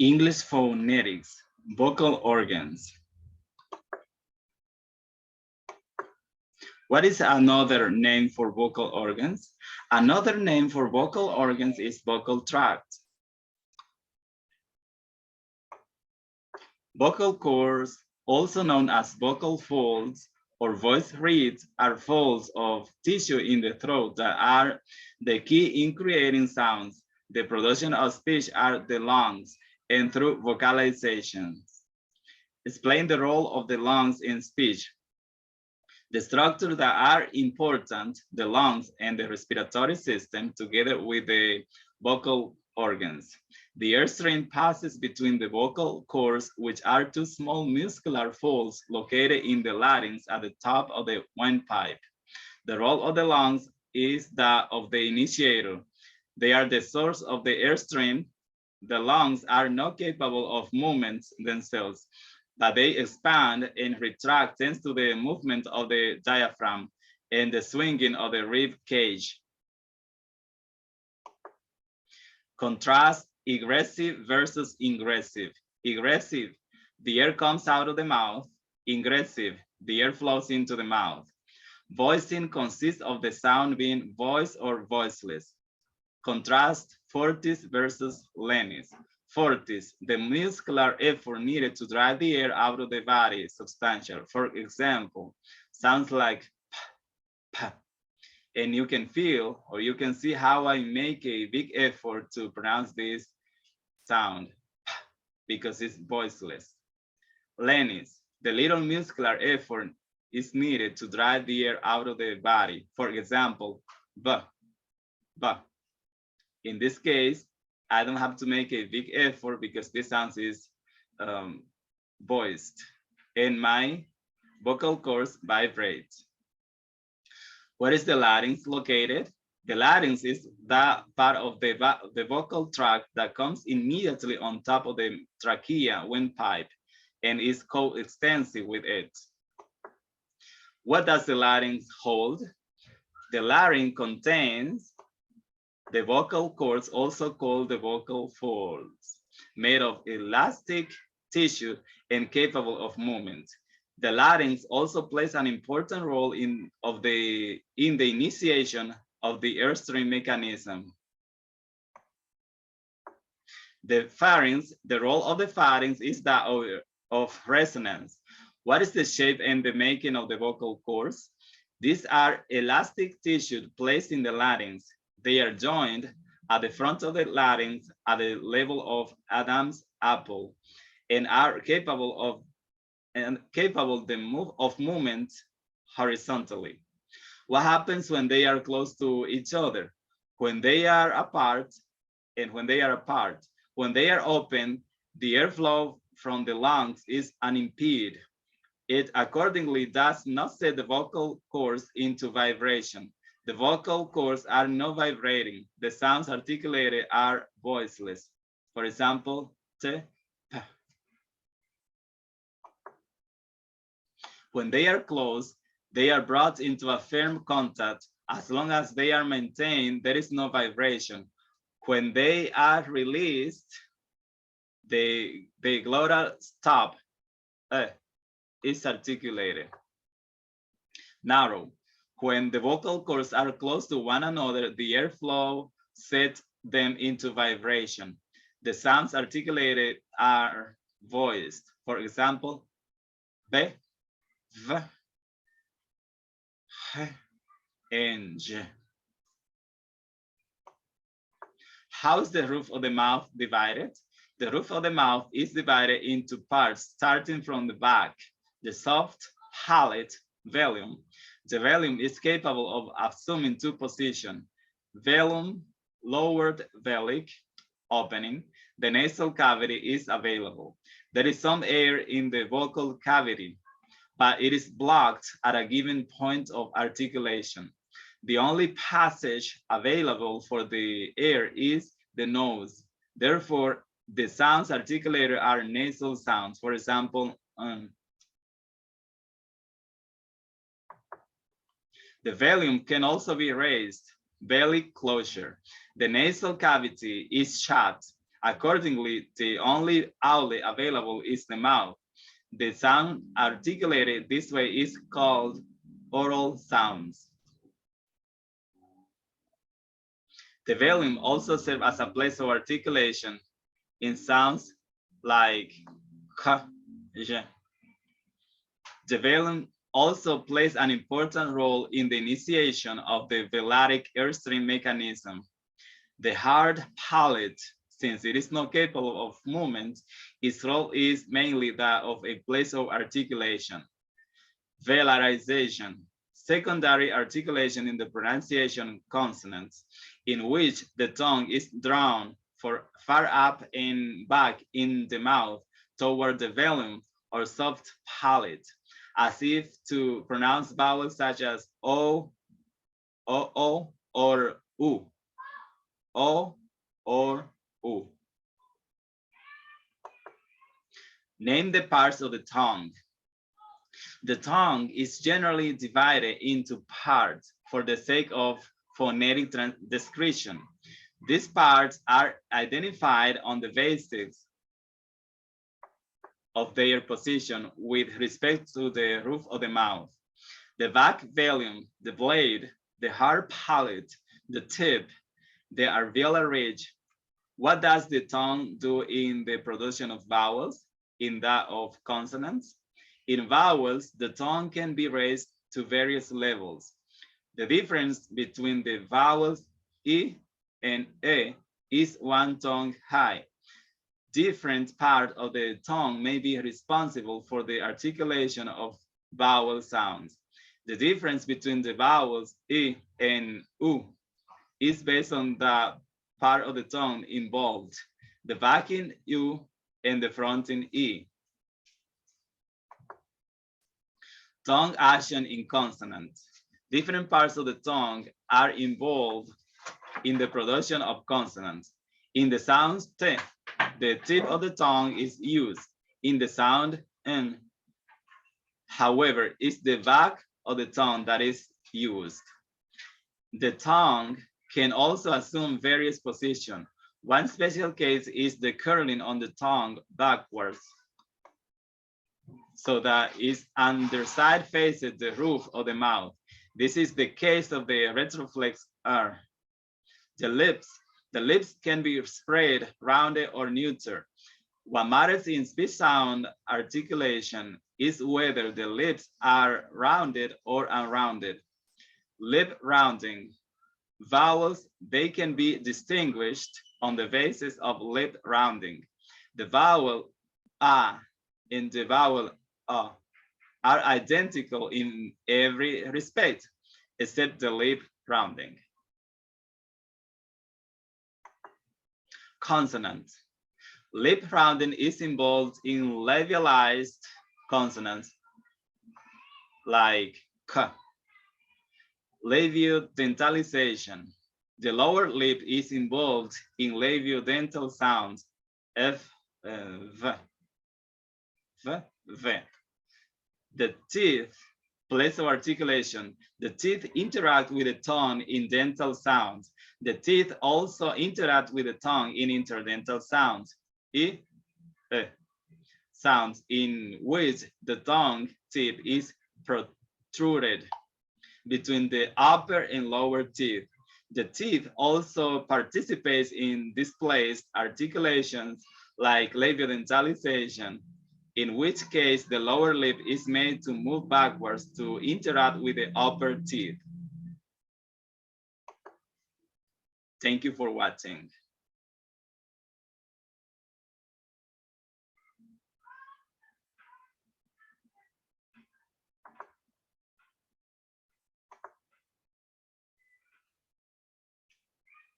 English phonetics, vocal organs. What is another name for vocal organs? Another name for vocal organs is vocal tract. Vocal cords, also known as vocal folds or voice reeds, are folds of tissue in the throat that are the key in creating sounds. The production of speech are the lungs and through vocalizations. Explain the role of the lungs in speech. The structures that are important, the lungs and the respiratory system, together with the vocal organs. The airstream passes between the vocal cords, which are two small muscular folds located in the larynx at the top of the windpipe. The role of the lungs is that of the initiator. They are the source of the airstream. The lungs are not capable of movements themselves, but they expand and retract thanks to the movement of the diaphragm and the swinging of the rib cage. Contrast egressive versus ingressive. Egressive, the air comes out of the mouth. Ingressive, the air flows into the mouth. Voicing consists of the sound being voiced or voiceless. Contrast fortis versus lenis. Fortis, the muscular effort needed to drive the air out of the body is substantial. For example, sounds like p, and you can feel or you can see how I make a big effort to pronounce this sound because it's voiceless. Lenis, the little muscular effort is needed to drive the air out of the body. For example, b, b. In this case, I don't have to make a big effort because this sound is voiced and my vocal cords vibrate. Where is the larynx located? The larynx is that part of the vocal tract that comes immediately on top of the trachea windpipe and is coextensive with it. What does the larynx hold? The larynx contains the vocal cords, also called the vocal folds, made of elastic tissue and capable of movement. The larynx also plays an important role in the initiation of the airstream mechanism. The pharynx, the role of the pharynx is that of resonance. What is the shape and the making of the vocal cords? These are elastic tissue placed in the larynx. They are joined at the front of the larynx at the level of Adam's apple and are capable of movement horizontally. What happens when they are close to each other? When they are apart and when they are apart. When they are open, the airflow from the lungs is unimpeded. It accordingly does not set the vocal cords into vibration. The vocal cords are not vibrating. The sounds articulated are voiceless. For example, t, p. When they are closed, they are brought into a firm contact. As long as they are maintained, there is no vibration. When they are released, the glottal stop is articulated. Narrow. When the vocal cords are close to one another, the airflow sets them into vibration. The sounds articulated are voiced. For example, B, V, H, and J. How is the roof of the mouth divided? The roof of the mouth is divided into parts starting from the back. The soft palate velum. The velum is capable of assuming two positions. Velum, lowered velic, opening. The nasal cavity is available. There is some air in the vocal cavity, but it is blocked at a given point of articulation. The only passage available for the air is the nose. Therefore, the sounds articulated are nasal sounds. For example, the velum can also be raised, belly closure. The nasal cavity is shut. Accordingly, the only outlet available is the mouth. The sound articulated this way is called oral sounds. The velum also serves as a place of articulation in sounds like k, j. The velum also plays an important role in the initiation of the vellatic airstream mechanism. The hard palate, since it is not capable of movement, its role is mainly that of a place of articulation. Velarization, secondary articulation in the pronunciation consonants, in which the tongue is drawn far up and back in the mouth toward the velum or soft palate, as if to pronounce vowels such as O, O, or U. O or U. Name the parts of the tongue. The tongue is generally divided into parts for the sake of phonetic description. These parts are identified on the basis of their position with respect to the roof of the mouth. The back velum, the blade, the hard palate, the tip, the alveolar ridge. What does the tongue do in the production of vowels, in that of consonants? In vowels, the tongue can be raised to various levels. The difference between the vowels I and E is one tongue high. Different parts of the tongue may be responsible for the articulation of vowel sounds. The difference between the vowels I and U is based on the part of the tongue involved, the backing U and the fronting E. Tongue action in consonants. Different parts of the tongue are involved in the production of consonants. In the sound T, the tip of the tongue is used. In the sound N, however, it's the back of the tongue that is used. The tongue can also assume various positions. One special case is the curling on the tongue backwards, so that its underside faces the roof of the mouth. This is the case of the retroflex R. The lips can be spread, rounded, or neuter. What matters in speech sound articulation is whether the lips are rounded or unrounded. Lip rounding. Vowels, they can be distinguished on the basis of lip rounding. The vowel A and the vowel A are identical in every respect, except the lip rounding. Consonants. Lip rounding is involved in labialized consonants like K. Labiodentalization. The lower lip is involved in labiodental sounds F, V, V, V. The teeth, place of articulation. The teeth interact with the tongue in dental sounds. The teeth also interact with the tongue in interdental sounds. I, sounds in which the tongue tip is protruded between the upper and lower teeth. The teeth also participates in displaced articulations like labiodentalization, in which case the lower lip is made to move backwards to interact with the upper teeth. Thank you for watching.